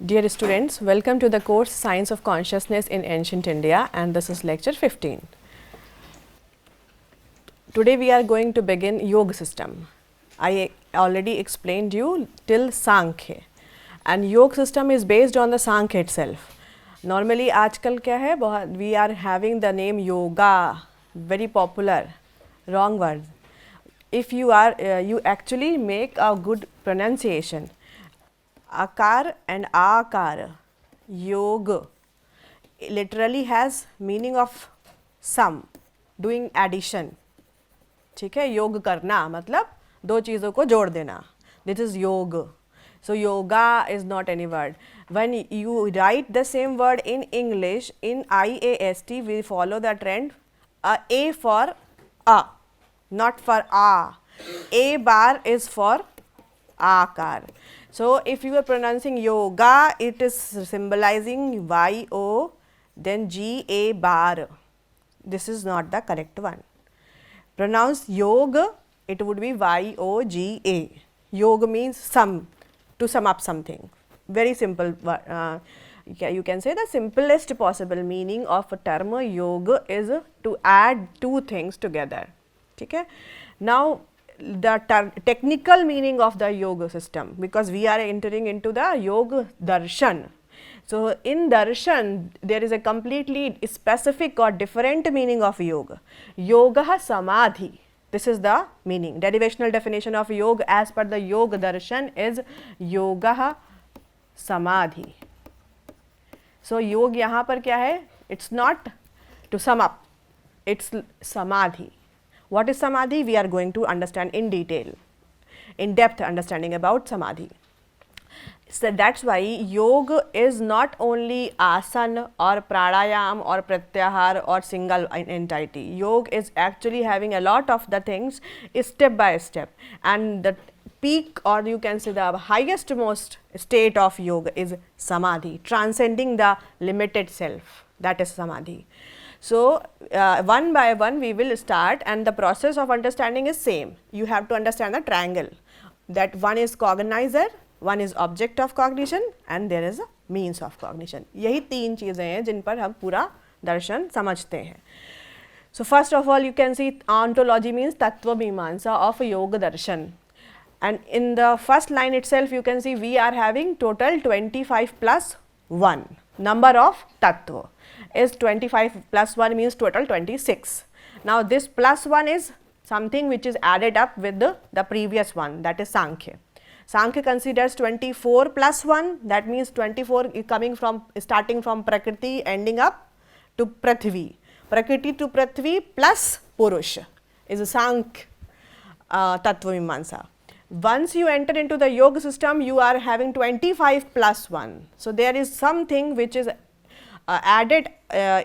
Dear students, welcome to the course Science of Consciousness in Ancient India, and this is lecture 15. Today we are going to begin Yoga system. I already explained you till Sankhya, and Yoga system is based on the Sankhya itself. Normally आजकल क्या है, we are having the name yoga, very popular, wrong word. If you are you actually make a good pronunciation, akar and akar, yoga literally has meaning of sum, doing addition. ठीक है, योग करना मतलब दो चीज़ों को जोड़ देना. This is yoga. So yoga is not any word. When you write the same word in English, in IAST we follow the trend, A for a, not for a. A bar is for akar. So if you are pronouncing yoga, it is symbolizing YO, then GA bar. This is not the correct one. Pronounce yoga, it would be YOGA. Yoga means sum, to sum up something. Very simple. You can say the simplest possible meaning of a term yoga is to add two things together. Okay? Now the technical meaning of the yoga system, because we are entering into the yoga darshan. So in darshan there is a completely specific or different meaning of yoga. Yoga samadhi. This is the meaning. Derivational definition of yoga as per the yoga darshan is yoga samadhi. So योग यहाँ पर क्या है? It's not to sum up. It's samadhi. What is samadhi? We are going to understand in detail, in depth understanding about samadhi. So that's why yoga is not only asana or pranayam or pratyahar or single entity. Yoga is actually having a lot of the things step by step, and the peak, or you can say the highest most state of yoga is samadhi, transcending the limited self. That is samadhi. So one by one we will start, and the process of understanding is same. You have to understand the triangle, that one is cognizer, one is object of cognition, and there is a means of cognition. यही तीन चीज़ें हैं जिन पर हम पूरा दर्शन समझते हैं. So first of all you can see ontology means tattva mimamsa of yoga darshan, and in the first line itself you can see we are having total 25 plus 1 number of tattva is 25 plus 1 means total 26. Now this plus 1 is something which is added up with the previous one, that is Sankhya. Sankhya considers 24 plus 1, that means 24 is coming from, starting from Prakriti ending up to Prithvi. Prakriti to Prithvi plus Purush is a Sankhya Tattva Mimamsa. Once you enter into the yoga system, you are having 25 plus 1. So there is something which is added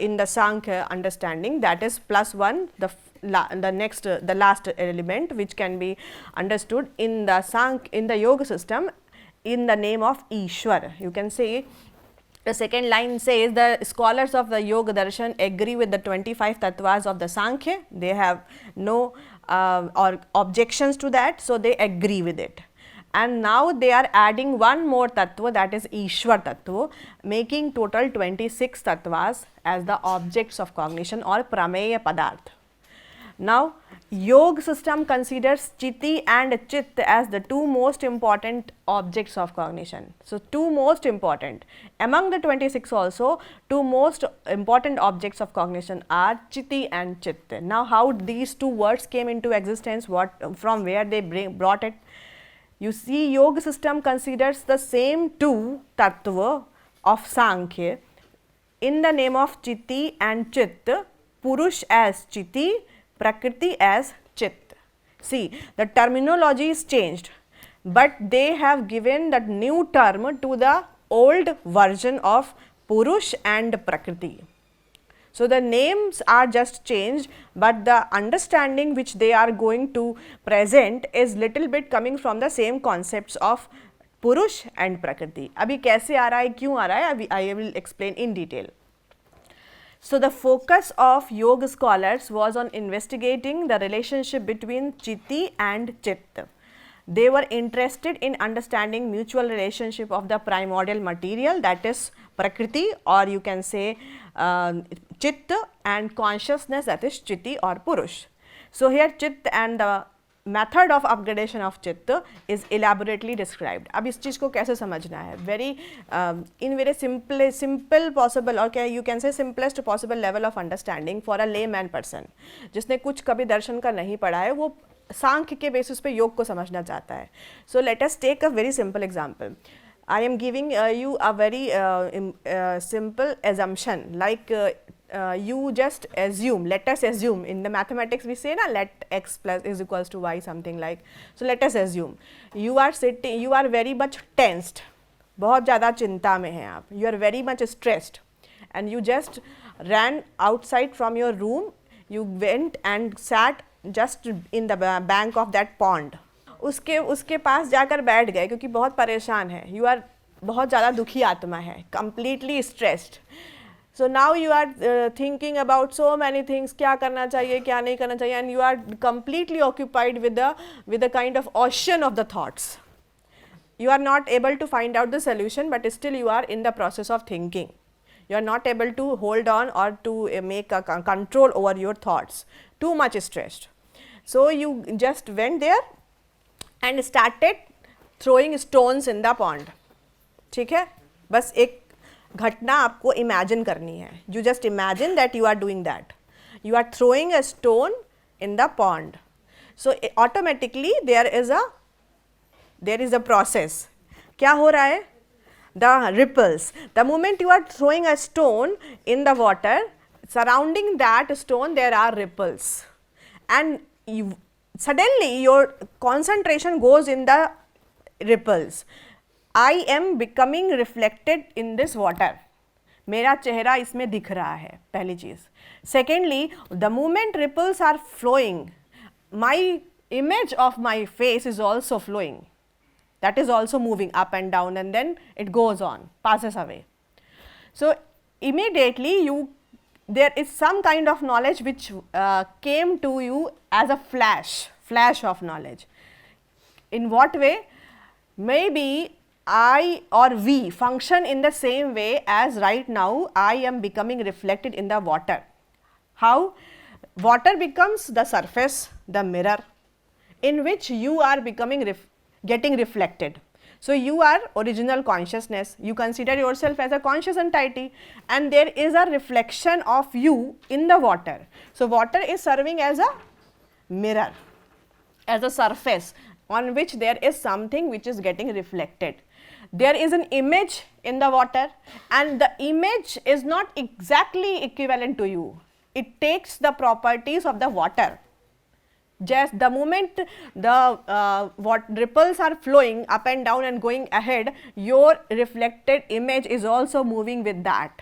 in the Sankhya understanding, that is plus 1, the last element which can be understood in the yoga system in the name of Ishwar. You can say the second line says the scholars of the yoga darshan agree with the 25 tattvas of the Sankhya. They have no or objections to that, so they agree with it. And now they are adding one more tattva, that is Ishwar tattva, making total 26 tattvas as the objects of cognition or prameya padarth. Now yoga system considers Chitti and Chit as the two most important objects of cognition. So two most important. Among the 26 also, two most important objects of cognition are Chitti and Chit. Now how these two words came into existence, from where they brought it? You see, yoga system considers the same two tattva of Sankhya in the name of Chitti and Chit, Purush as Chitti, Prakriti as Chit. See, the terminology is changed, but they have given that new term to the old version of Purush and Prakriti. So the names are just changed, but the understanding which they are going to present is little bit coming from the same concepts of Purush and Prakriti. अभी कैसे आ रहा है, क्यों आ रहा है, अभी I will explain in detail. So the focus of yoga scholars was on investigating the relationship between Chitti and Chit. they were interested in understanding mutual relationship of the primordial material, that is prakriti, or you can say chitta, and consciousness, that is chitti or purush. So here chitta and the method of upgradation of chitta is elaborately described. अब इस चीज़ को कैसे समझना है, very in very simple possible, or you can say simplest possible level of understanding for a layman person, जिसने कुछ कभी दर्शन का नहीं पढ़ा है, वो सांख्य के बेसिस पे योग को समझना चाहता है. So let us take a very simple example. I am giving you a very simple assumption, like you just assume, let us assume, in the mathematics we say na, let x plus is equals to y, something like. So let us assume you are sitting, you are very much tensed, बहुत ज़्यादा चिंता में हैं आप, you are very much stressed, and you just ran outside from your room, you went and sat just in the bank of that pond. उसके पास जाकर बैठ गए क्योंकि बहुत परेशान है, you are बहुत ज़्यादा दुखी आत्मा है, completely stressed. So now you are thinking about so many things, क्या करना चाहिए, क्या नहीं करना चाहिए, and you are completely occupied with the kind of ocean of the thoughts. You are not able to find out the solution, but still you are in the process of thinking. You are not able to hold on or to make a control over your thoughts, too much stressed. So you just went there and started throwing stones in the pond. ठीक है, बस एक घटना आपको imagine करनी है. You just imagine that you are doing that. You are throwing a stone in the pond. So automatically there is a process. क्या हो रहा है? The ripples. The moment you are throwing a stone in the water, surrounding that stone there are ripples, and suddenly your concentration goes in the ripples. I am becoming reflected in this water. मेरा चेहरा इसमें दिख रहा है, पहली चीज़. Secondly, the moment ripples are flowing, my image of my face is also flowing. That is also moving up and down, and then it goes on, passes away. So immediately there is some kind of knowledge which came to you as a flash of knowledge. In what way? Maybe I or we function in the same way as right now I am becoming reflected in the water. How? Water becomes the surface, the mirror, in which you are becoming getting reflected. So you are original consciousness, you consider yourself as a conscious entity, and there is a reflection of you in the water. So water is serving as a mirror, as a surface on which there is something which is getting reflected. There is an image in the water, and the image is not exactly equivalent to you. It takes the properties of the water. Just the moment the ripples are flowing up and down and going ahead, your reflected image is also moving with that.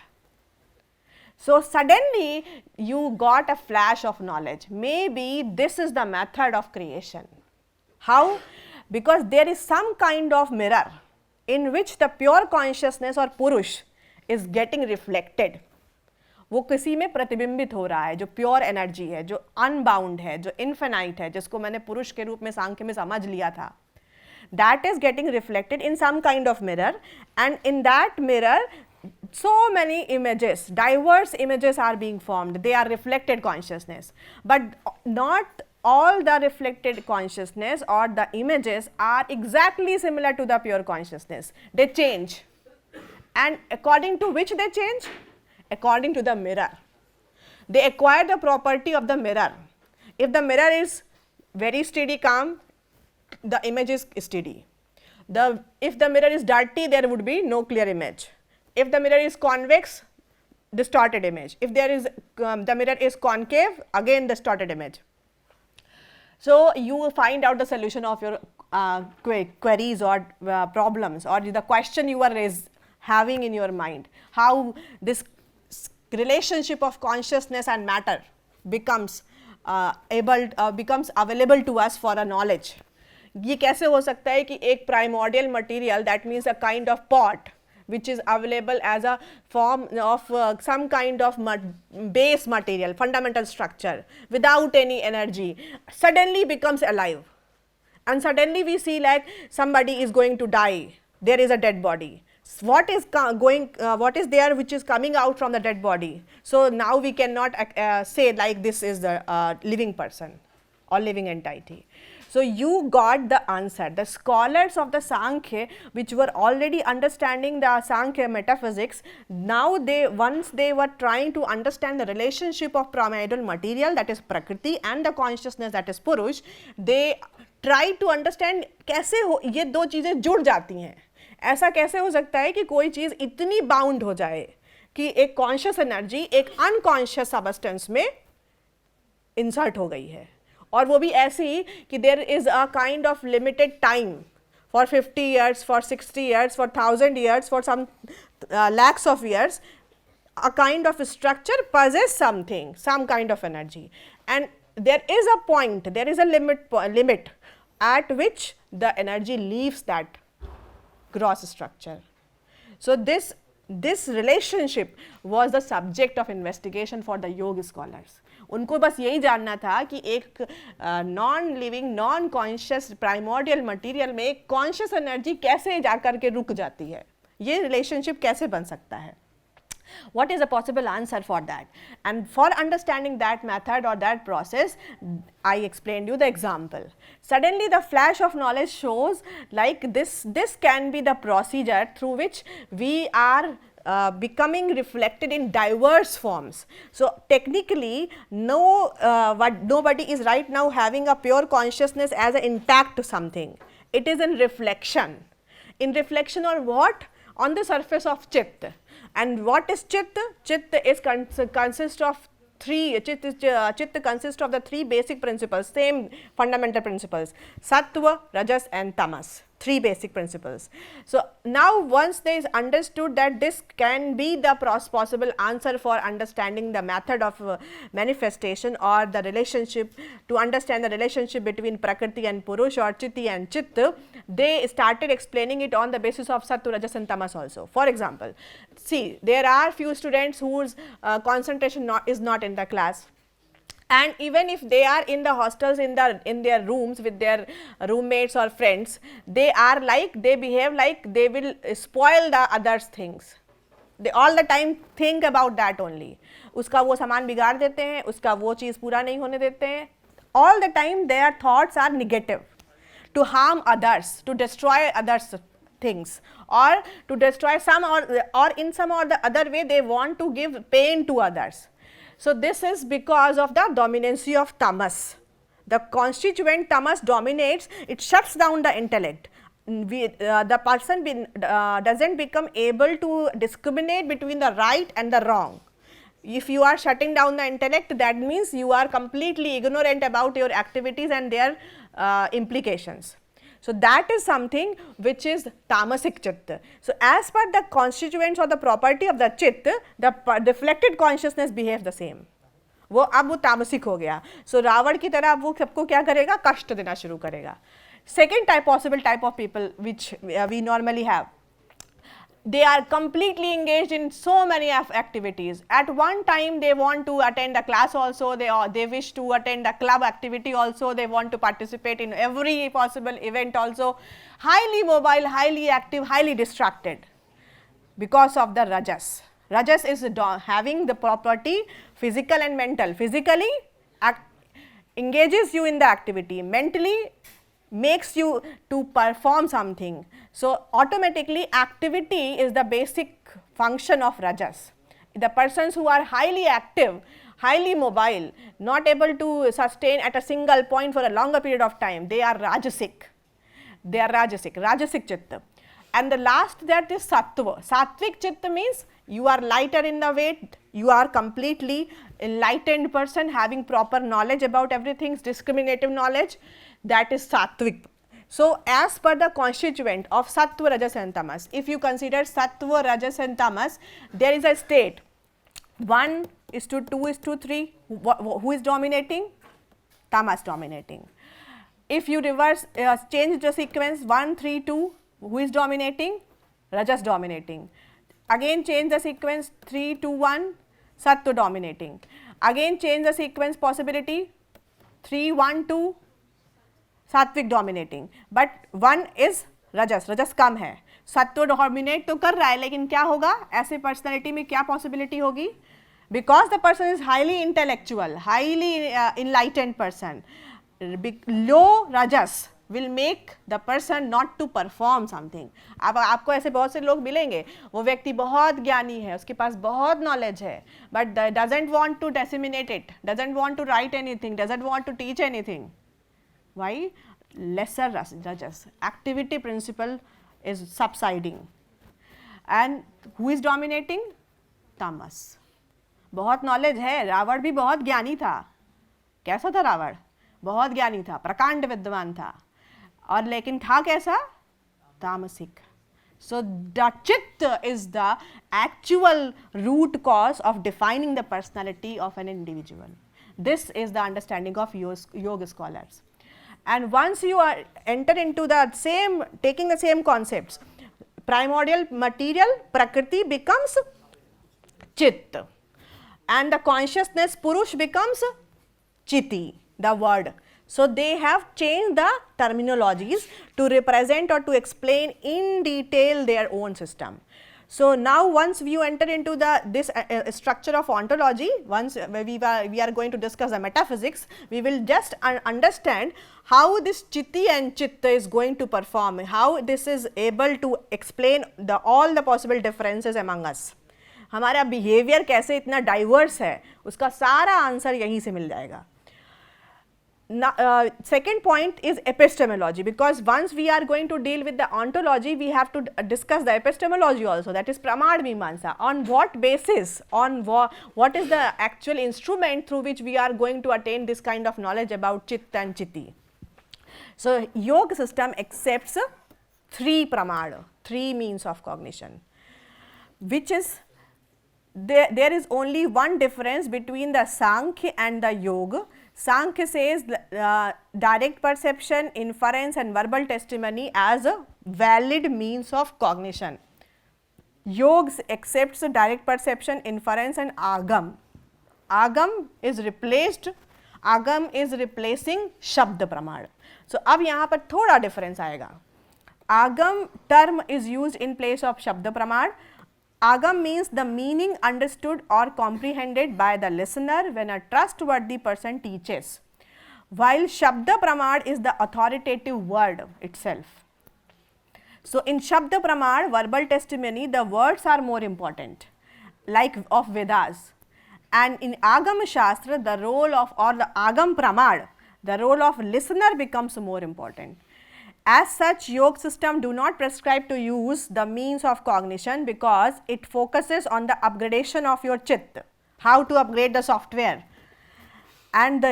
So suddenly you got a flash of knowledge. Maybe this is the method of creation. How? Because there is some kind of mirror in which the pure consciousness or purush is getting reflected. वो किसी में प्रतिबिंबित हो रहा है, जो pure energy है, जो अनबाउंड है, जो इन्फिनाइट है, जिसको मैंने पुरुष के रूप में सांख्य में समझ लिया था. That is getting reflected in some kind of mirror, and in that mirror so many images, diverse images are being formed. They are reflected consciousness, but not all the reflected consciousness or the images are exactly similar to the pure consciousness. They change, and according to which they change? According to the mirror. They acquire the property of the mirror. If the mirror is very steady, calm, the image is steady. If the mirror is dirty, there would be no clear image. If the mirror is convex, distorted image. If there is the mirror is concave, again distorted image. So you will find out the solution of your queries or problems, or the question you are having in your mind. How this relationship of consciousness and matter becomes available to us for a knowledge. ये कैसे हो सकता है कि एक primordial material, that means a kind of pot which is available as a form of some kind of base material, fundamental structure, without any energy, suddenly becomes alive, and suddenly we see like somebody is going to die, there is a dead body. What is what is there which is coming out from the dead body? So now we cannot say like this is the living person or living entity. So you got the answer. The scholars of the Sankhya, which were already understanding the Sankhya metaphysics, now once they were trying to understand the relationship of primordial material, that is Prakriti, and the consciousness, that is Purush, they try to understand कैसे ये दो चीज़ें जुड़ जाती हैं. ऐसा कैसे हो सकता है कि कोई चीज़ इतनी बाउंड हो जाए कि एक कॉन्शियस एनर्जी एक अनकॉन्शियस सबस्टेंस में इंसर्ट हो गई है, और वो भी ऐसी कि there is a kind of limited time for 50 years, for 60 years, for 1000 years, for some lakhs of years, a kind of structure possess something, some kind of energy, and there is a point, there is a limit at which the energy leaves that gross structure. So this relationship was the subject of investigation for the yoga scholars. उनको बस यही जानना था कि एक non living non conscious primordial material में एक conscious energy कैसे जाकर के रुक जाती है, ये रिलेशनशिप कैसे बन सकता है. What is a possible answer for that? And for understanding that method or that process, I explained you the example. Suddenly the flash of knowledge shows like this can be the procedure through which we are becoming reflected in diverse forms. So technically nobody is right now having a pure consciousness as an intact something. It is in reflection. In reflection or what? On the surface of Chit. And what is Chit? Chit is consists of three. Chit consists of the three basic principles, same fundamental principles: Sattva, Rajas, and Tamas. Three basic principles. So now once they understood that this can be the possible answer for understanding the method of manifestation or the relationship, to understand the relationship between Prakriti and Purush or Chitti and Chit, they started explaining it on the basis of Sattva, Rajas, and Tamas also. For example, see, there are few students whose concentration is not in the class, and even if they are in the hostels, in their rooms with their roommates or friends, they behave like they will spoil the others things. They all the time think about that only. उसका वो सामान बिगाड़ देते हैं, उसका वो चीज़ पूरा नहीं होने देते हैं. All the time their thoughts are negative, to harm others, to destroy others things, or to destroy some or in some or the other way they want to give pain to others. So this is because of the dominancy of tamas. The constituent tamas dominates, it shuts down the intellect. The person doesn't become able to discriminate between the right and the wrong. If you are shutting down the intellect, that means you are completely ignorant about your activities and their implications. So that is something which is tamasic chitta. So as per the constituents or the property of the chitta, the reflected consciousness behaves the same. वो अब वो तामसिक हो गया. So Ravan की तरह वो सबको क्या करेगा, कष्ट देना शुरू करेगा. Second possible type of people which we normally have, they are completely engaged in so many activities. At one time they want to attend a class also, they wish to attend a club activity also, they want to participate in every possible event also. Highly mobile, highly active, highly distracted because of the rajas. Rajas is having the property physical and mental. Physically engages you in the activity, mentally makes you to perform something. So automatically activity is the basic function of rajas. The persons who are highly active, highly mobile, not able to sustain at a single point for a longer period of time, they are rajasic. They are rajasic chitta. And the last, that is sattva. Sattvic chitta means you are lighter in the weight, you are completely enlightened person having proper knowledge about everything, discriminative knowledge, that is sattvic. So as per the constituent of sattva, rajas and tamas, if you consider sattva, rajas and tamas, there is a state 1:2:3, who is dominating? Tamas dominating. If you reverse change the sequence 1:3:2, who is dominating? Rajas dominating. Again change the sequence 3:2:1, sattva dominating. Again change the sequence possibility 3:1:2, सात्विक dominating, but one is रजस, रजस कम है, सत्व dominate तो कर रहा है, लेकिन क्या होगा ऐसे पर्सनैलिटी में, क्या पॉसिबिलिटी होगी, because the person is highly intellectual, highly enlightened person, low rajas will make the person not to perform something. अब आपको ऐसे बहुत से लोग मिलेंगे, वो व्यक्ति बहुत ज्ञानी है, उसके पास बहुत नॉलेज है, but doesn't want to disseminate it, doesn't want to write anything, doesn't want to teach anything. Why? Lesser rajas, activity principle is subsiding. And who is dominating? Tamas. बहुत नॉलेज है, रावण भी बहुत ज्ञानी था. कैसा था रावण? बहुत ज्ञानी था, प्रकांड विद्वान था, और लेकिन था कैसा? तामसिक. So the chitta is the actual root cause of defining the personality of an individual. This is the understanding of yoga scholars. And once you are enter into the same, taking the same concepts, primordial material prakriti becomes chit, and the consciousness purush becomes chiti, the word. So they have changed the terminologies to represent or to explain in detail their own system. So now once you enter into this structure of ontology, once we are going to discuss the metaphysics, we will just understand how this chitti and chitta is going to perform, how this is able to explain all the possible differences among us. हमारा behavior कैसे इतना diverse है, उसका सारा answer यहीं से मिल जाएगा. Second point is epistemology, because once we are going to deal with the ontology, we have to discuss the epistemology also, that is pramad mimamsa. On what basis, on what is the actual instrument through which we are going to attain this kind of knowledge about chitta and chitti. So yoga system accepts three pramad, three means of cognition, which is there is only one difference between the Sankhya and the Yoga. Sankhya says direct perception, inference and verbal testimony as a valid means of cognition. Yoga accepts direct perception, inference and agam. Agam is replacing Shabda Pramad. So अब यहाँ पर थोड़ा difference आएगा. Agam term is used in place of Shabda Pramad. Agam means the meaning understood or comprehended by the listener when a trustworthy person teaches, while Shabda Pramad is the authoritative word itself. So in Shabda Pramad, verbal testimony, the words are more important, like of Vedas. And in Agam Shastra, the role of, or the Agam Pramad, the role of listener becomes more important. As such, yoga system do not prescribe to use the means of cognition because it focuses on the upgradation of your chitta, how to upgrade the software and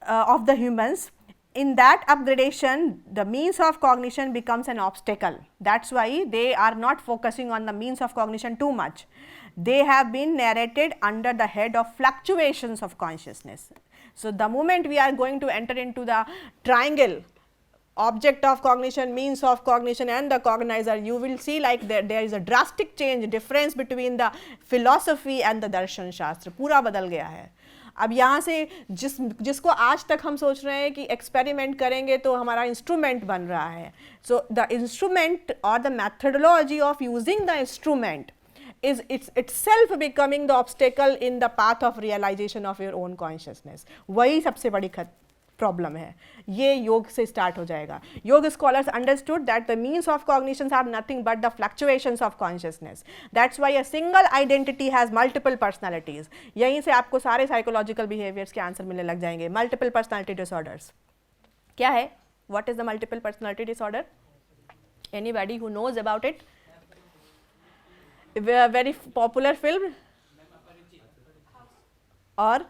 of the humans. In that upgradation, the means of cognition becomes an obstacle. That's why they are not focusing on the means of cognition too much. They have been narrated under the head of fluctuations of consciousness. So the moment we are going to enter into the triangle, object of cognition, means of cognition and the cognizer, you will see like there is a drastic change, difference between the philosophy and the darshan shastra. पूरा बदल गया है. अब यहाँ से जिसको आज तक हम सोच रहे हैं कि एक्सपेरिमेंट करेंगे तो हमारा इंस्ट्रूमेंट बन रहा है. सो द इंस्ट्रूमेंट और the methodology of using the instrument is itself becoming the obstacle in the path of realization of your own consciousness. वही सबसे बड़ी प्रॉब्लम है. ये योग से स्टार्ट हो जाएगा. Yoga scholars understood that the means of cognitions are nothing but the fluctuations of consciousness. That's why a single identity has multiple personalities. यहीं से आपको सारे साइकोलॉजिकल बिहेवियर्स के आंसर मिलने लग जाएंगे. मल्टीपल पर्सनालिटी डिसऑर्डर्स क्या है? What is the multiple personality disorder? Anybody who knows about it? Very popular film और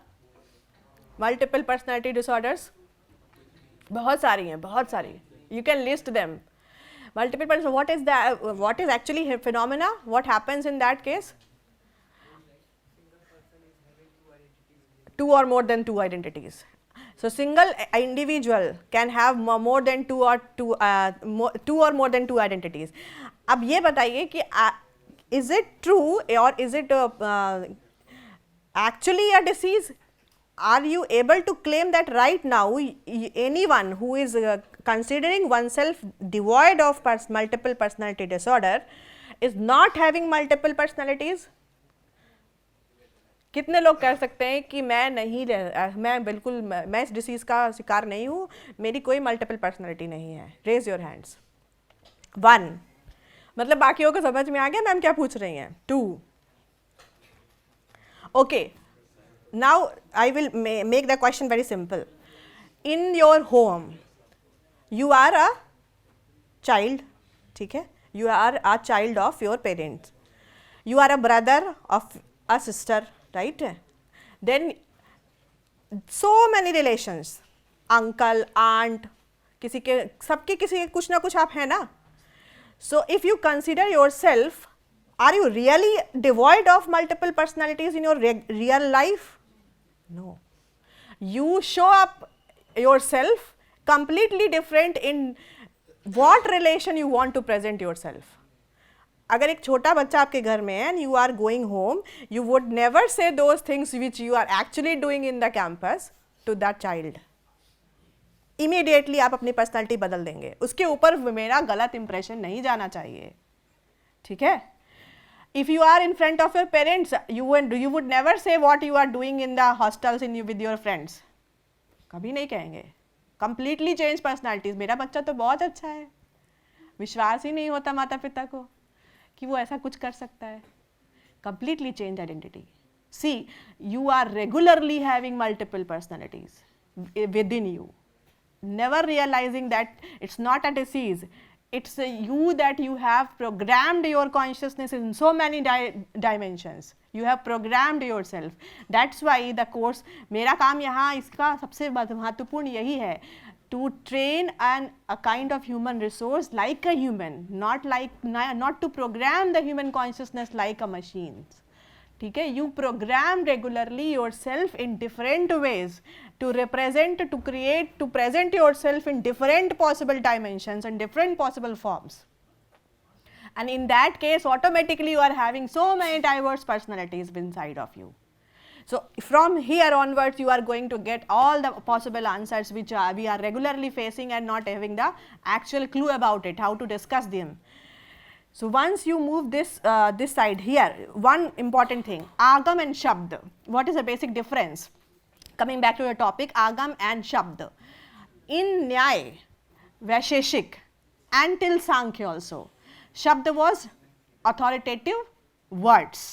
मल्टीपल पर्सनालिटी डिसऑर्डर्स बहुत सारी हैं, बहुत सारी. You can list them. Multiple person, what is actually phenomena? What happens in that case? Two or more than two identities. So single individual can have more than two or more than two identities. अब ये बताइए कि is it true or is it actually a disease? Are you able to claim that right now anyone who is considering oneself devoid of multiple personality disorder is not having multiple personalities. कितने लोग कह सकते हैं कि मैं बिल्कुल मैं इस डिसीज़ का शिकार नहीं हूँ, मेरी कोई मल्टीपल पर्सनैलिटी नहीं है? Raise your hands. 1. मतलब बाकियों को समझ में आ गया मैम क्या पूछ रही हैं? 2. Okay, now I will make the question very simple. In your home you are a child, ठीक है, you are a child of your parents, you are a brother of a sister, right? Then so many relations, uncle, aunt, किसी के सबके किसी के कुछ ना कुछ आप हैं ना. So if you consider yourself, are you really devoid of multiple personalities in your real life? No. You show up yourself completely different in what relation you want to present yourself. अगर एक छोटा बच्चा आपके घर में है and you are going home, you would never say those things which you are actually doing in the campus to that child. Immediately आप अपनी पर्सनालिटी बदल देंगे. उसके ऊपर मेरा गलत इंप्रेशन नहीं जाना चाहिए, ठीक है. If you are in front of your parents, you would never say what you are doing in the hostels in with your friends. कभी नहीं कहेंगे. Completely change personalities. मेरा बच्चा तो बहुत अच्छा है. विश्वास ही नहीं होता माता पिता को कि वो ऐसा कुछ कर सकता है. Completely change identity. See, you are regularly having multiple personalities within you, never realizing that it's not a disease, it's you that you have programmed your consciousness in so many dimensions. You have programmed yourself. That's why the course, मेरा काम यहाँ इसका सबसे महत्वपूर्ण यही है, to train a kind of human resource like a human, not to program the human consciousness like a machine. ठीक है, you program regularly yourself in different ways to represent, to create, to present yourself in different possible dimensions and different possible forms. And in that case, automatically you are having so many diverse personalities inside of you. So from here onwards, you are going to get all the possible answers which we are regularly facing and not having the actual clue about it, how to discuss them. So once you move this this side here, one important thing, agam and shabd. What is the basic difference? Coming back to your topic, agam and shabd. In Nyay, Vaisheshik and till Sankhya also, shabd was authoritative words.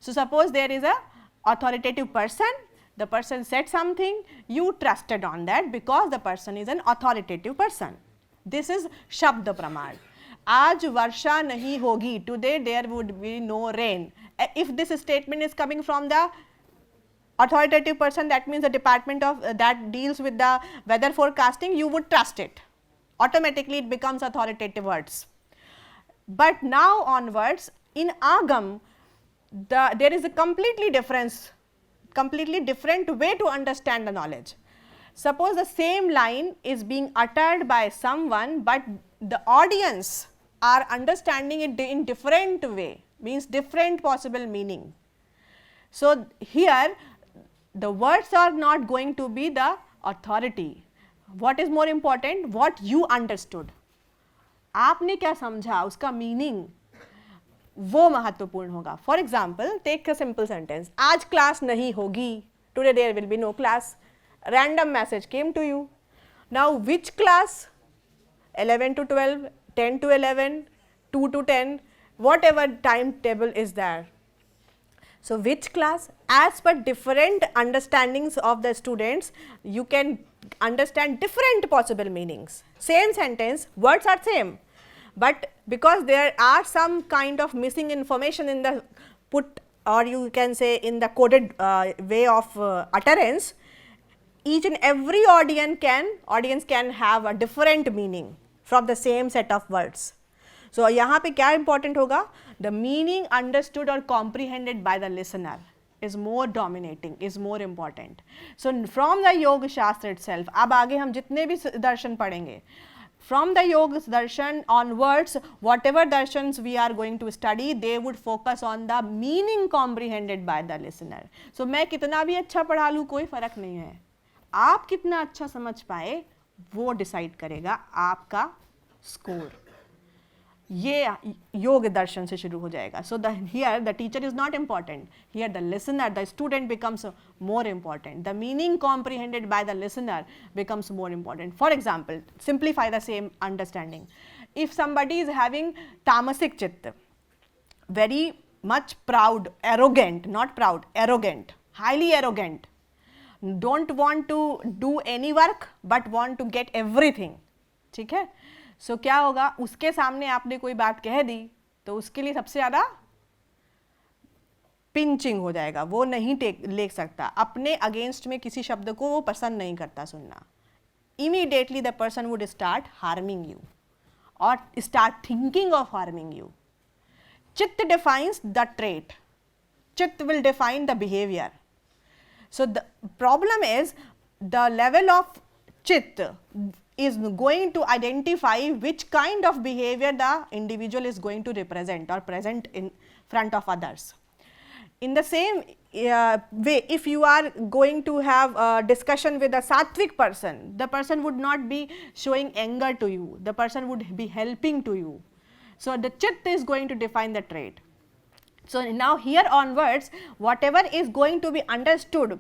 So suppose there is a authoritative person, the person said something, you trusted on that because the person is an authoritative person. This is Shabd Praman. आज वर्षा नहीं होगी, today there would be no rain. If this statement is coming from the authoritative person, that means the department of that deals with the weather forecasting, you would trust it. Automatically it becomes authoritative words. But now onwards, in Agam, there is a completely different way to understand the knowledge. Suppose the same line is being uttered by someone, but the audience are understanding it in different way, means different possible meaning. So here the words are not going to be the authority. What is more important? What you understood. आपने क्या समझा, उसका meaning वो महत्वपूर्ण होगा. For example, take a simple sentence, आज class नहीं होगी, today there will be no class. Random message came to you. Now which class? 11 to 12, 10 to 11, 2 to 10, whatever timetable is there. So which class? As per different understandings of the students, you can understand different possible meanings. Same sentence, words are same, but because there are some kind of missing information in the put, or you can say in the coded way of utterance, each and every audience can have a different meaning from the same set of words. So यहाँ पे क्या important होगा? The meaning understood or comprehended by the listener is more dominating, is more important. So from the Yoga Shastra itself, अब आगे हम जितने भी दर्शन पढ़ेंगे, from the Yoga Darshan onwards, whatever darshans we are going to study, they would focus on the meaning comprehended by the listener. So मैं कितना भी अच्छा पढ़ा लूँ कोई फ़र्क नहीं है, आप कितना अच्छा समझ पाए वो डिसाइड करेगा आपका स्कोर। ये योग दर्शन से शुरू हो जाएगा। So the here the teacher is not important, here the listener, the student becomes more important. The meaning comprehended by the listener becomes more important. For example, simplify the same understanding. If somebody is having tamasic chitta, very much proud, arrogant, not proud, arrogant, highly arrogant, don't want to do any work but want to get everything, ठीक है। सो क्या होगा, उसके सामने आपने कोई बात कह दी तो उसके लिए सबसे ज़्यादा पिंचिंग हो जाएगा, वो नहीं ले सकता, अपने अगेंस्ट में किसी शब्द को वो पसंद नहीं करता सुनना। Immediately the person would start harming you और start thinking of harming you. Chitta defines the trait, chitta will define the behaviour. So the problem is the level of chit is going to identify which kind of behavior the individual is going to represent or present in front of others. In the same way, if you are going to have a discussion with a sattvic person, the person would not be showing anger to you, the person would be helping to you. So the chit is going to define the trait. So now here onwards, whatever is going to be understood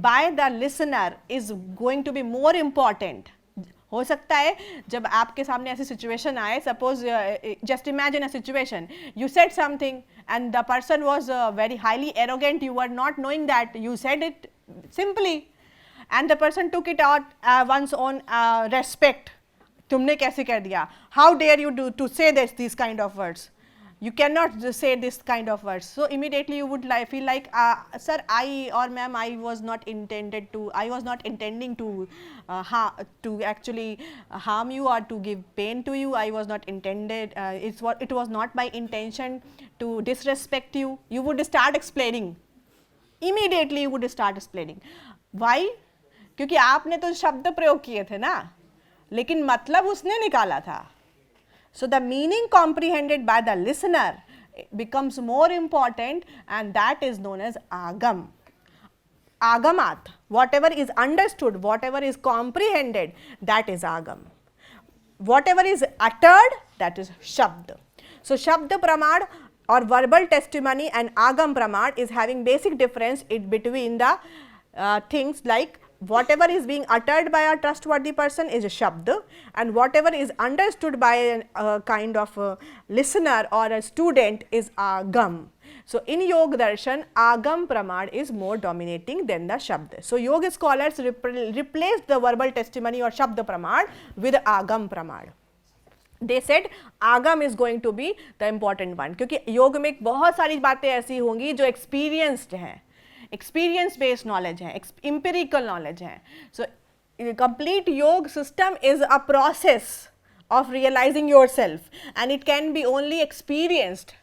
by the listener is going to be more important. हो सकता है जब आपके सामने ऐसी situation आए, suppose just imagine a situation, you said something and the person was very highly arrogant, you are not knowing that, you said it simply and the person took it out once on respect, तुमने कैसे कर दिया, how dare you do to say this kind of words, you cannot say this kind of words. So immediately you would feel like sir, I or ma'am, I was not intending to to actually harm you or to give pain to you. I was not intended, it was not my intention to disrespect you. You would start explaining, immediately you would start explaining. Why? क्योंकि आपने तो शब्द प्रयोग किए थे ना, लेकिन मतलब उसने निकाला था। So the meaning comprehended by the listener becomes more important, and that is known as agam. Agamat, whatever is understood, whatever is comprehended, that is agam. Whatever is uttered, that is shabd. So shabd pramad or verbal testimony and agam pramad is having basic difference between the things like whatever is being uttered by a trustworthy person is a shabd, and whatever is understood by a kind of a listener or a student is agam. So in Yoga Darshan, agam pramad is more dominating than the shabd. So yoga scholars replaced the verbal testimony or shabd pramad with agam pramad. They said agam is going to be the important one, क्योंकि योग में बहुत सारी बातें ऐसी होंगी जो experienced हैं, एक्सपीरियंस बेस्ड नॉलेज है, एम्पिरिकल नॉलेज है. सो कंप्लीट योग system is a process of realizing yourself, and it can be only experienced.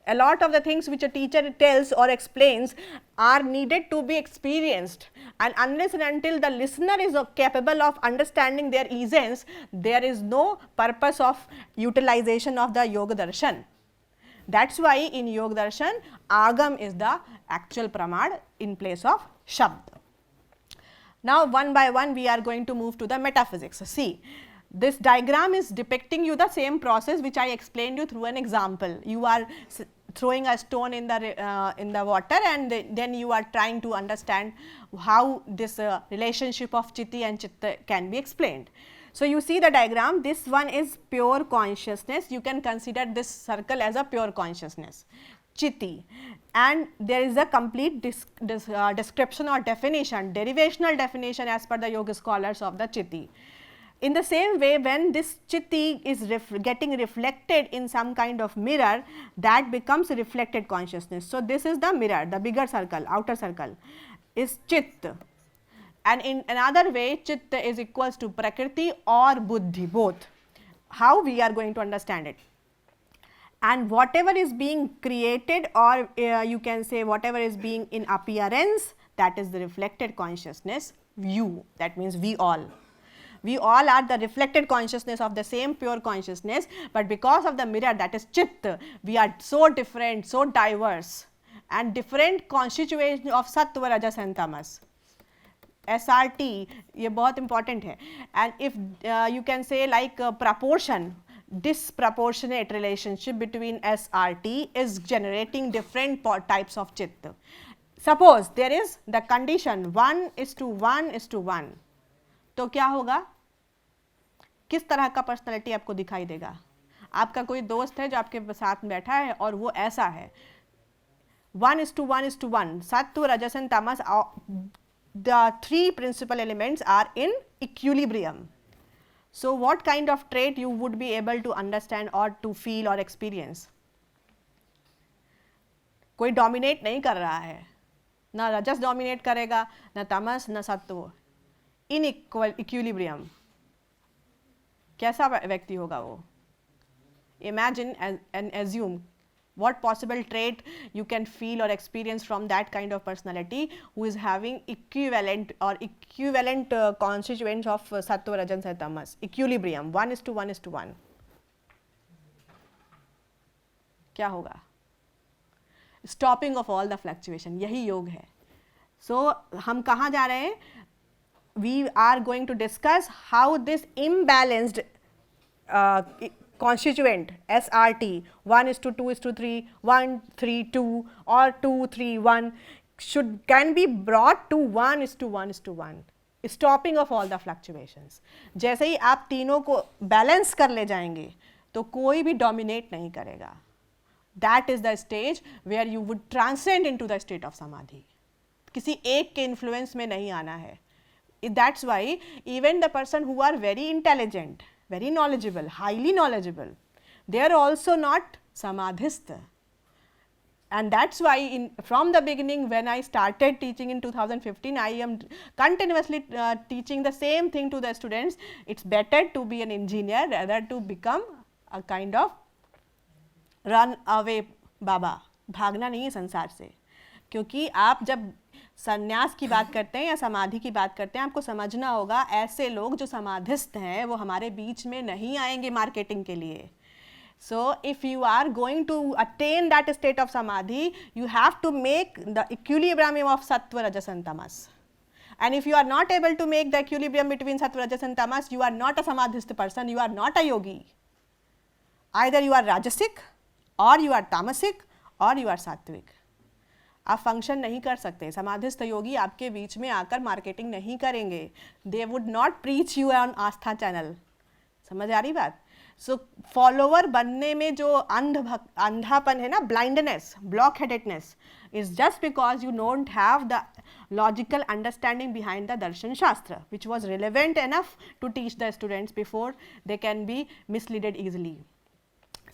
A lot of the things which a teacher tells or explains are needed to be experienced, and unless and until the listener is capable of understanding their essence, there is no purpose of utilization of the Yoga Darshan. That's why in Yoga Darshan, Agam is the actual pramad in place of Shabd. Now one by one we are going to move to the metaphysics. See, this diagram is depicting you the same process which I explained you through an example. You are throwing a stone in the water, and then you are trying to understand how this relationship of Chitti and Chitta can be explained. So you see the diagram, this one is pure consciousness. You can consider this circle as a pure consciousness, Chitti, and there is a complete description or definition, derivational definition as per the yoga scholars of the Chitti. In the same way, when this Chitti is getting reflected in some kind of mirror, that becomes reflected consciousness. So this is the mirror, the bigger circle, outer circle is Chit, and in another way Chit is equals to Prakriti or Buddhi, both. How we are going to understand it? And whatever is being created, or you can say whatever is being in appearance, that is the reflected consciousness, you, that means we all. We all are the reflected consciousness of the same pure consciousness, but because of the mirror, that is Chit, we are so different, so diverse, and different constituents of Sattva, Rajas and Tamas. SRT, ये बहुत important है. And if you can say like proportion, disproportionate relationship between SRT is generating different types of chitta. Suppose there is the condition 1:1:1, तो क्या होगा, किस तरह का personality आपको दिखाई देगा. आपका कोई दोस्त है जो आपके साथ बैठा है और वो ऐसा है 1:1:1, सत्व रजस and Tamas, the three principal elements are in equilibrium. So what kind of trait you would be able to understand or to feel or experience? कोई डोमिनेट नहीं कर रहा है, ना रजस डोमिनेट करेगा, ना तमस, ना सत्व, इन इक्विलिब्रियम. कैसा व्यक्ति होगा वो? Imagine and assume what possible trait you can feel or experience from that kind of personality who is having equivalent constituents of sattva, rajas and tamas, equilibrium 1:1:1. क्या होगा? Stopping of all the fluctuation, यही योग है. So हम कहाँ जा रहे हैं? We are going to discuss how this imbalanced constituent SRT 1:2:3, 1:3:2 or 2:3:1 can be brought to 1:1:1, stopping of all the fluctuations. जैसे ही आप तीनों को बैलेंस कर ले जाएंगे तो कोई भी डोमिनेट नहीं करेगा. That is the stage where you would transcend into the state of samadhi. किसी एक के इन्फ्लुएंस में नहीं आना है. That's why even the person who are very intelligent, very knowledgeable, highly knowledgeable, they are also not samadhist. And that's why from the beginning when I started teaching in 2015, I am continuously teaching the same thing to the students. It's better to be an engineer rather to become a kind of run away baba. भागना नहीं है संसार से, क्योंकि आप जब संन्यास की बात करते हैं या समाधि की बात करते हैं, आपको समझना होगा ऐसे लोग जो समाधिस्थ हैं वो हमारे बीच में नहीं आएंगे मार्केटिंग के लिए. So if you are going to attain that state of samadhi, you have to make the equilibrium of sattva, rajas and tamas. And if you are not able to make the equilibrium between sattva, rajas and tamas, you are not a samadhist person, you are not a yogi. Either you are rajasic or you are tamasic or you are sattvic. आप function नहीं कर सकते. समाधिस्थ योगी आपके बीच में आकर marketing नहीं करेंगे. They would not preach you on Aastha channel. समझ आ रही बात? सो फॉलोवर बनने में जो अंधापन है ना, blindness, block headedness, is just because you don't have the logical understanding behind the darshan shastra which was relevant enough to teach the students before they can be misleaded easily.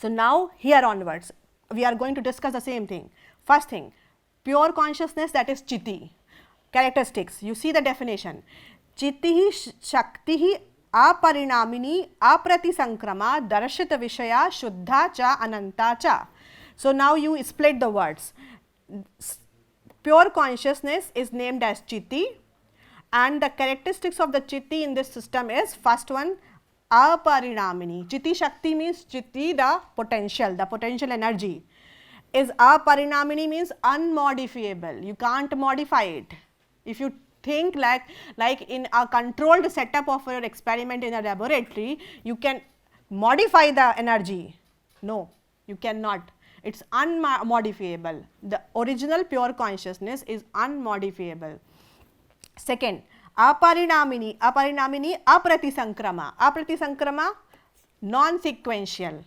So now here onwards we are going to discuss the same thing. First thing, pure consciousness, that is chitti. Characteristics, you see the definition. चित्ति ही शक्ति ही अपरिणामिनी अप्रतिसंक्रमा दर्शित विषया शुद्धा च अनंता च. So now you split the words. Pure consciousness is named as chitti, and the characteristics of the chitti in this system is, first one, aparinamini. Chitti shakti means chitti, the potential energy, is aparinamini means unmodifiable. You can't modify it. If you think like in a controlled setup of your experiment in a laboratory, you can modify the energy. No, you cannot. It's unmodifiable. The original pure consciousness is unmodifiable. Second, aparinamini. Aparinamini apratisankrama. Apratisankrama, non-sequential.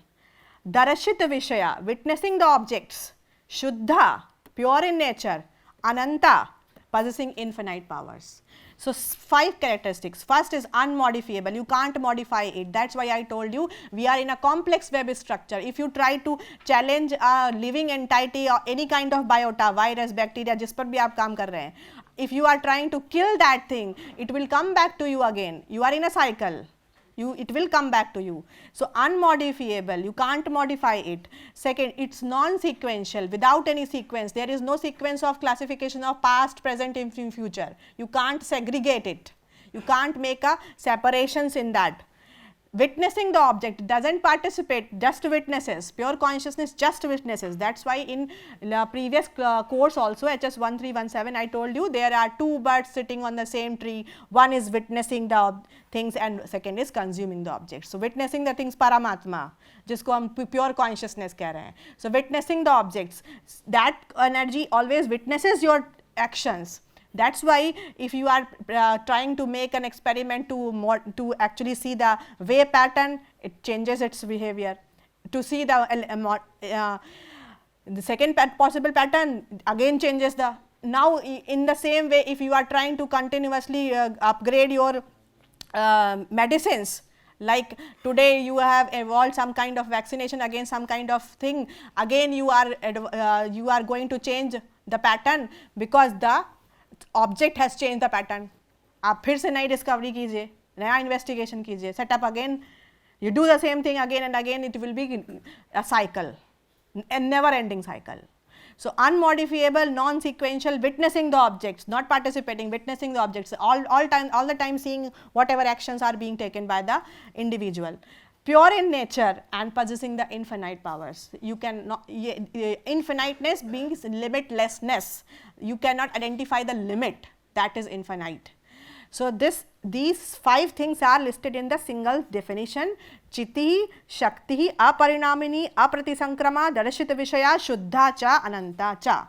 Darashita Vishaya, witnessing the objects. Shuddha, pure in nature. Ananta, possessing infinite powers. So 5 characteristics. First is unmodifiable. You can't modify it. That's why I told you we are in a complex web structure. If you try to challenge a living entity or any kind of biota, virus, bacteria, जिस पर भी आप काम कर रहे हैं, if you are trying to kill that thing, it will come back to you again. You are in a cycle. It will come back to you. So unmodifiable, you can't modify it. Second, it's non-sequential, without any sequence. There is no sequence of classification of past, present, and future. You can't segregate it. You can't make a separations in that. witnessing the object, doesn't participate, just witnesses. Pure consciousness just witnesses. That's why in the previous course also, HS 1317, I told you there are two birds sitting on the same tree. One is witnessing the things and second is consuming the objects. So witnessing the things Paramatma, जिसको हम pure consciousness कह रहे हैं. So witnessing the objects, that energy always witnesses your actions. That's why if you are trying to make an experiment to actually see the wave pattern, it changes its behavior. To see the second possible pattern, again changes the. Now in the same way, if you are trying to continuously upgrade your medicines, like today you have evolved some kind of vaccination against some kind of thing, again you are going to change the pattern because the object has change the pattern. आप फिर से नई discovery कीजिए, नया investigation कीजिए, setup again, you do the same thing again and again, it will be a cycle, a never ending cycle. So unmodifiable, non sequential, witnessing the objects, not participating, witnessing the objects, all the time seeing whatever actions are being taken by the individual. Pure in nature and possessing the infinite powers. You cannot, infiniteness being limitlessness, you cannot identify the limit, that is infinite. So these 5 things are listed in the single definition: Chiti, Shakti, Aparinamini, Apratisankrama, Darashita Vishaya, Shuddha cha, Ananta cha.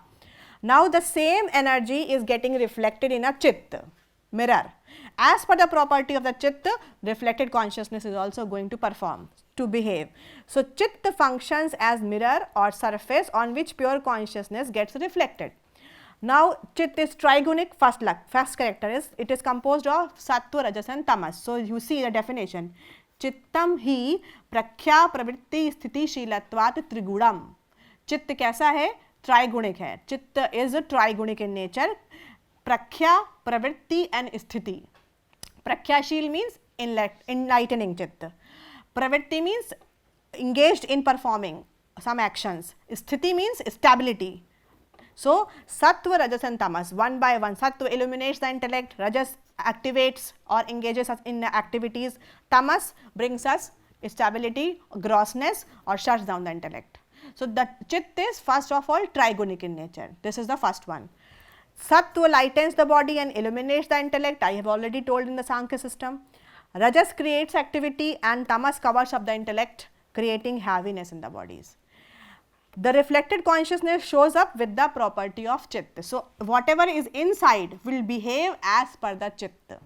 Now the same energy is getting reflected in a Chit, mirror. As per the property of the Chitta, reflected consciousness is also going to perform, to behave. So Chitta functions as mirror or surface on which pure consciousness gets reflected. Now Chitta is trigonic. First character is, it is composed of Sattva, Rajas and Tamas. So you see the definition. Chittam hi prakhya pravritti sthiti shilatvat trigudam. Chitta कैसा है? Trigonic है. Chitta is trigonic in nature. Prakhya, pravritti and sthiti. Prakhyashil means enlightening chitta. Pravritti means engaged in performing some actions. Sthiti means stability. So Sattva, Rajas and Tamas, one by one. Sattva illuminates the intellect, Rajas activates or engages us in activities, Tamas brings us stability, grossness or shuts down the intellect. So the chitta is first of all trigonic in nature. This is the first one. Sattva lightens the body and illuminates the intellect, I have already told in the Sankhya system. Rajas creates activity and Tamas covers up the intellect, creating heaviness in the bodies. The reflected consciousness shows up with the property of Chitta. So whatever is inside will behave as per the Chitta.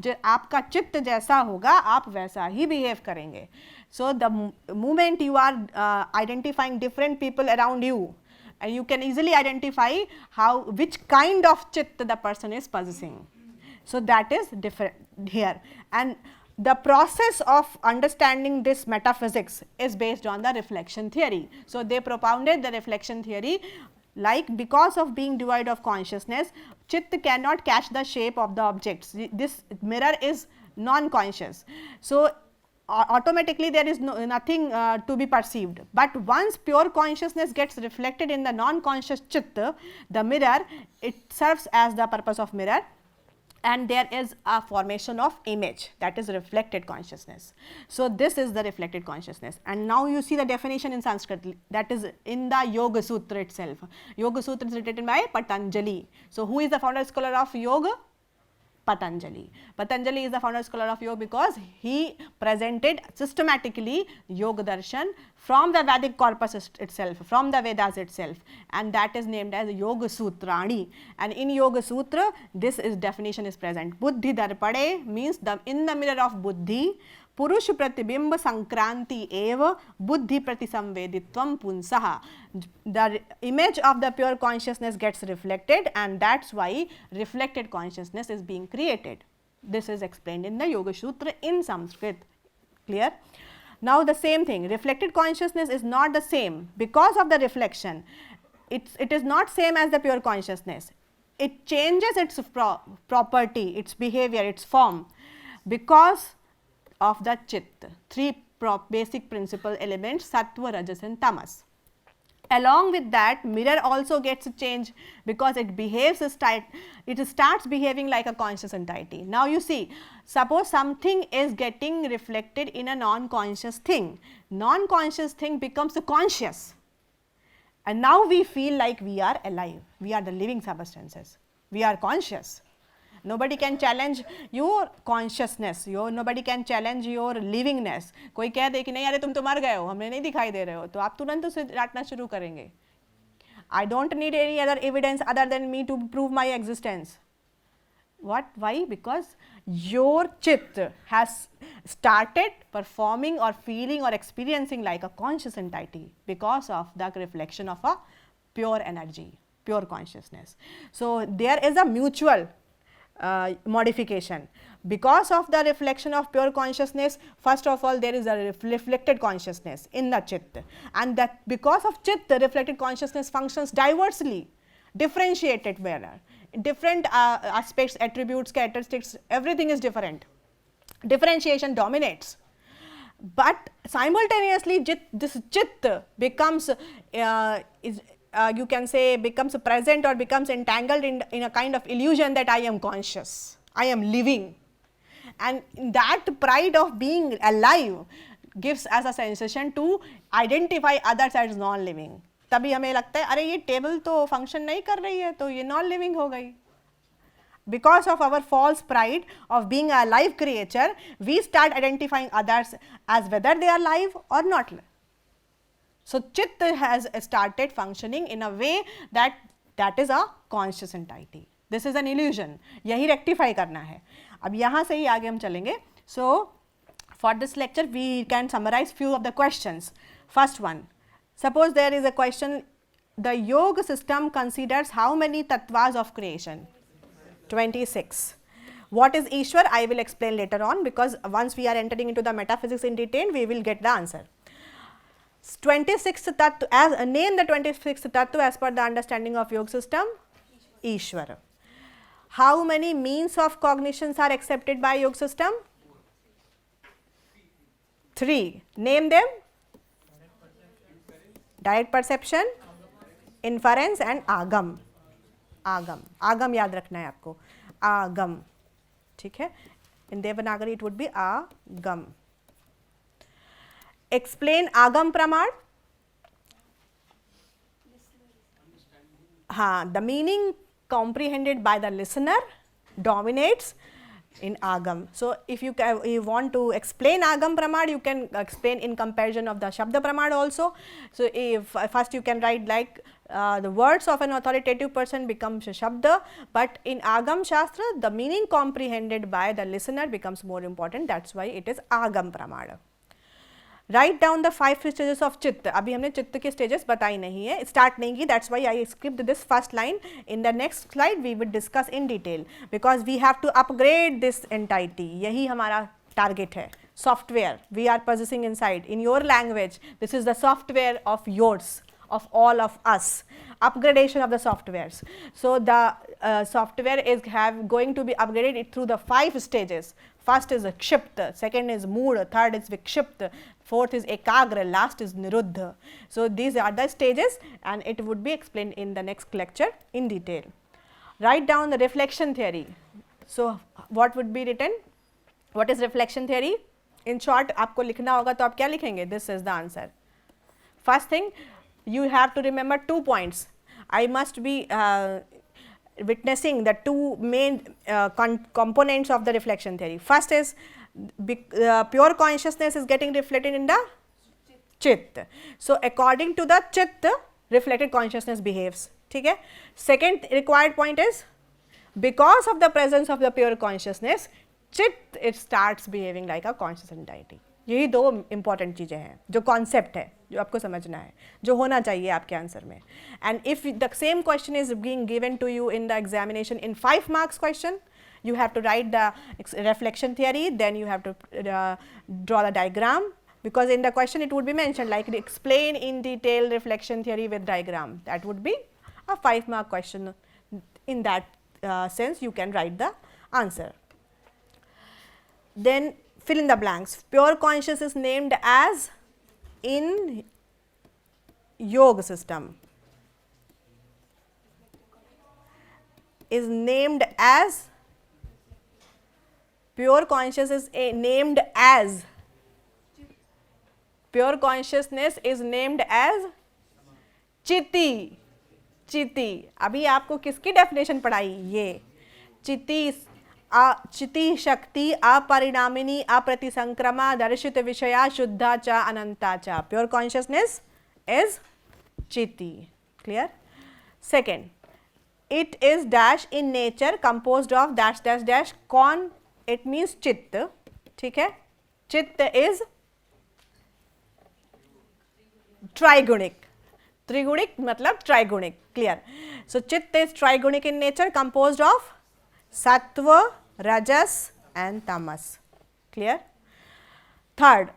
आपका चित्त जैसा होगा आप वैसा ही behave करेंगे. So the moment you are identifying different people around you, and you can easily identify which kind of chitta the person is possessing. So that is different here, and the process of understanding this metaphysics is based on the reflection theory. So they propounded the reflection theory, like because of being devoid of consciousness, chitta cannot catch the shape of the objects. This mirror is non-conscious. So automatically there is nothing to be perceived, but once pure consciousness gets reflected in the non-conscious chitta, the mirror, it serves as the purpose of mirror, and there is a formation of image, that is reflected consciousness. So this is the reflected consciousness, and now you see the definition in Sanskrit, that is in the Yoga Sutra itself. Yoga Sutra is written by Patanjali. So who is the founder scholar of yoga? Patanjali. Patanjali is the founder scholar of yoga because he presented systematically yoga darshan from the Vedic corpus itself, from the Vedas itself, and that is named as Yoga Sutrani. And in Yoga Sutra, this definition is present. Buddhi darpade means in the mirror of buddhi, पुरुष प्रतिबिंब संक्रांति एव बुद्धि प्रतिसंवेदित्वम पुंसः. The image of the pure consciousness gets reflected, and that's why reflected consciousness is being created. This is explained in the Yoga Sutra in Sanskrit. Clear? Now the same thing, reflected consciousness is not the same because of the reflection. It is not same as the pure consciousness. It changes its property, its behavior, its form because of the chitta. 3 basic principal elements, sattva, rajas and tamas. Along with that, mirror also gets a change because it behaves it starts behaving like a conscious entity. Now you see, suppose something is getting reflected in a non-conscious thing. Non-conscious thing becomes conscious, and now we feel like we are alive. We are the living substances. We are conscious. Nobody can challenge your consciousness. Nobody can challenge your livingness. कोई कह दे कि नहीं अरे तुम तो मर गए हो, हमें नहीं दिखाई दे रहे हो, तो आप तुरंत उसे डांटना शुरू करेंगे. I don't need any other evidence other than me to prove my existence. What? Why? Because your chit has started performing or feeling or experiencing like a conscious entity because of the reflection of a pure energy, pure consciousness. So there is a mutual modification. Because of the reflection of pure consciousness, first of all there is a reflected consciousness in the chit, and that because of chit the reflected consciousness functions diversely, differentiated manner, different aspects, attributes, characteristics, everything is different. Differentiation dominates, but simultaneously this chit becomes you can say becomes present or becomes entangled in a kind of illusion that I am conscious, I am living, and that pride of being alive gives us a sensation to identify others as non-living. तभी हमें लगता है अरे ये table तो function नहीं कर रही है तो ये नॉन लिविंग हो गई. Because of our false pride of being a live creature, we start identifying others as whether they are alive or not. So chit has started functioning in a way that is a conscious entity. This is an illusion. यही rectify करना है. अब यहाँ से ही आगे हम चलेंगे. So for this lecture we can summarize few of the questions. First one, suppose there is a question, the yoga system considers how many tattvas of creation? 26. What is Ishwar? I will explain later on, because once we are entering into the metaphysics in detail, we will get the answer. 26th tattva, as name the 26th tattva as per the understanding of yoga system? Ishwar. How many means of cognitions are accepted by yoga system? 3. Name them. Direct perception, inference and agam. आगम याद रखना है आपको, आगम, ठीक है. In Devanagari it would be agam. Explain agam praman. हाँ, the meaning comprehended by the listener dominates in agam. So if you want to explain agam pramad, you can explain in comparison of the shabda pramad also. So if first you can write like the words of an authoritative person becomes a shabda, but in agam shastra the meaning comprehended by the listener becomes more important. That's why it is agam pramad. Write down the 5 stages of चित्त. अभी हमने चित्त के stages बताई नहीं है, start नहीं की. That's why I skipped this first line. In the next slide we will discuss in detail, because we have to upgrade this entity. यही हमारा target है. Software we are possessing inside. In your language, this is the software of yours, of all of us. Upgradation of the softwares. So the software is going to be upgraded through the 5 stages. First is Kshipta, second is Mood, third is Vikshipta, fourth is Ekagra, last is Niruddha. So these are the stages, and it would be explained in the next lecture in detail. Write down the reflection theory. So what would be written? What is reflection theory? In short, आपको लिखना होगा तो आप क्या लिखेंगे? This is the answer. First thing, you have to remember 2 points. I must be witnessing the 2 main components of the reflection theory. First is pure consciousness is getting reflected in the chit. So according to the chit, reflected consciousness behaves. ठीक है. Second required point is, because of the presence of the pure consciousness, chit it starts behaving like a conscious entity. यही 2 important चीज़ें हैं जो concept है, जो आपको समझना है, जो होना चाहिए आपके आंसर में. And if the same question is being given to you in the examination in 5 marks question, you have to write the reflection theory, then you have to draw the diagram, because in the question it would be mentioned like explain in detail reflection theory with diagram. That would be a 5 mark question. In that sense you can write the answer. Then fill in the blanks. Pure consciousness is named as in yog system is named as, pure consciousness is named as, pure consciousness is named as चिति. चिति अभी आपको किसकी definition पढ़ाई? ये चिति, चिति शक्ति अपरिणामिनी अप्रतिसंक्रमा दर्शित विषया शुद्धा च अनंता च. Pure consciousness is chiti. Clear? Second, it is dash in nature composed of dash dash dash कौन? it means चित्त. ठीक है? चित्त is ट्राइगुणिक. त्रिगुणिक मतलब ट्राइगुणिक. क्लियर? सो चित्त is trigonic in nature composed of sattva, rajas and tamas. Clear? Third,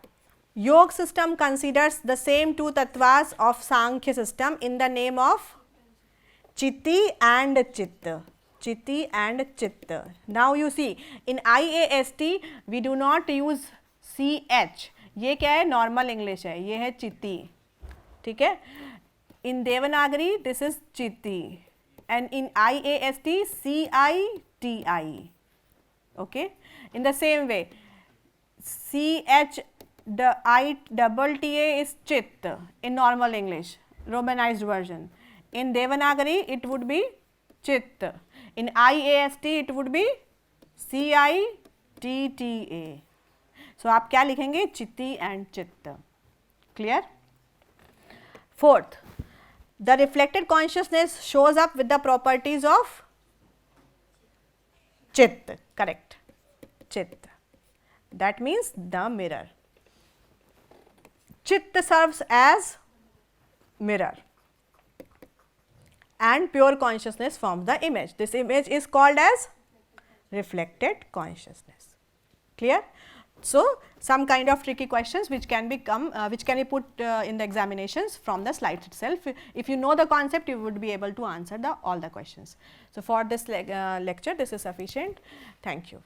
yog system considers the same two tattvas of Sankhya system in the name of Chitti and Chitta. Chitti and Chitta. Now you see, in IAST we do not use CH. ये क्या है? Normal English है. ये है चित्ती. ठीक है? In Devanagari this is चित्ती and in IAST CITI. Okay? In the same way CH the ITTA is चित्त in normal English, romanized version. In Devanagari it would be चित्त. In IAST it would be CITTA. So आप क्या लिखेंगे? चित्ती and चित्त. Clear? Fourth, the reflected consciousness shows up with the properties of चित्त. Correct. चित्त. That means the mirror. Chitta serves as mirror and pure consciousness forms the image. This image is called as reflected consciousness. Clear? So, some kind of tricky questions which can be put in the examinations from the slides itself. If you know the concept, you would be able to answer all the questions. So, for this lecture, this is sufficient. Thank you.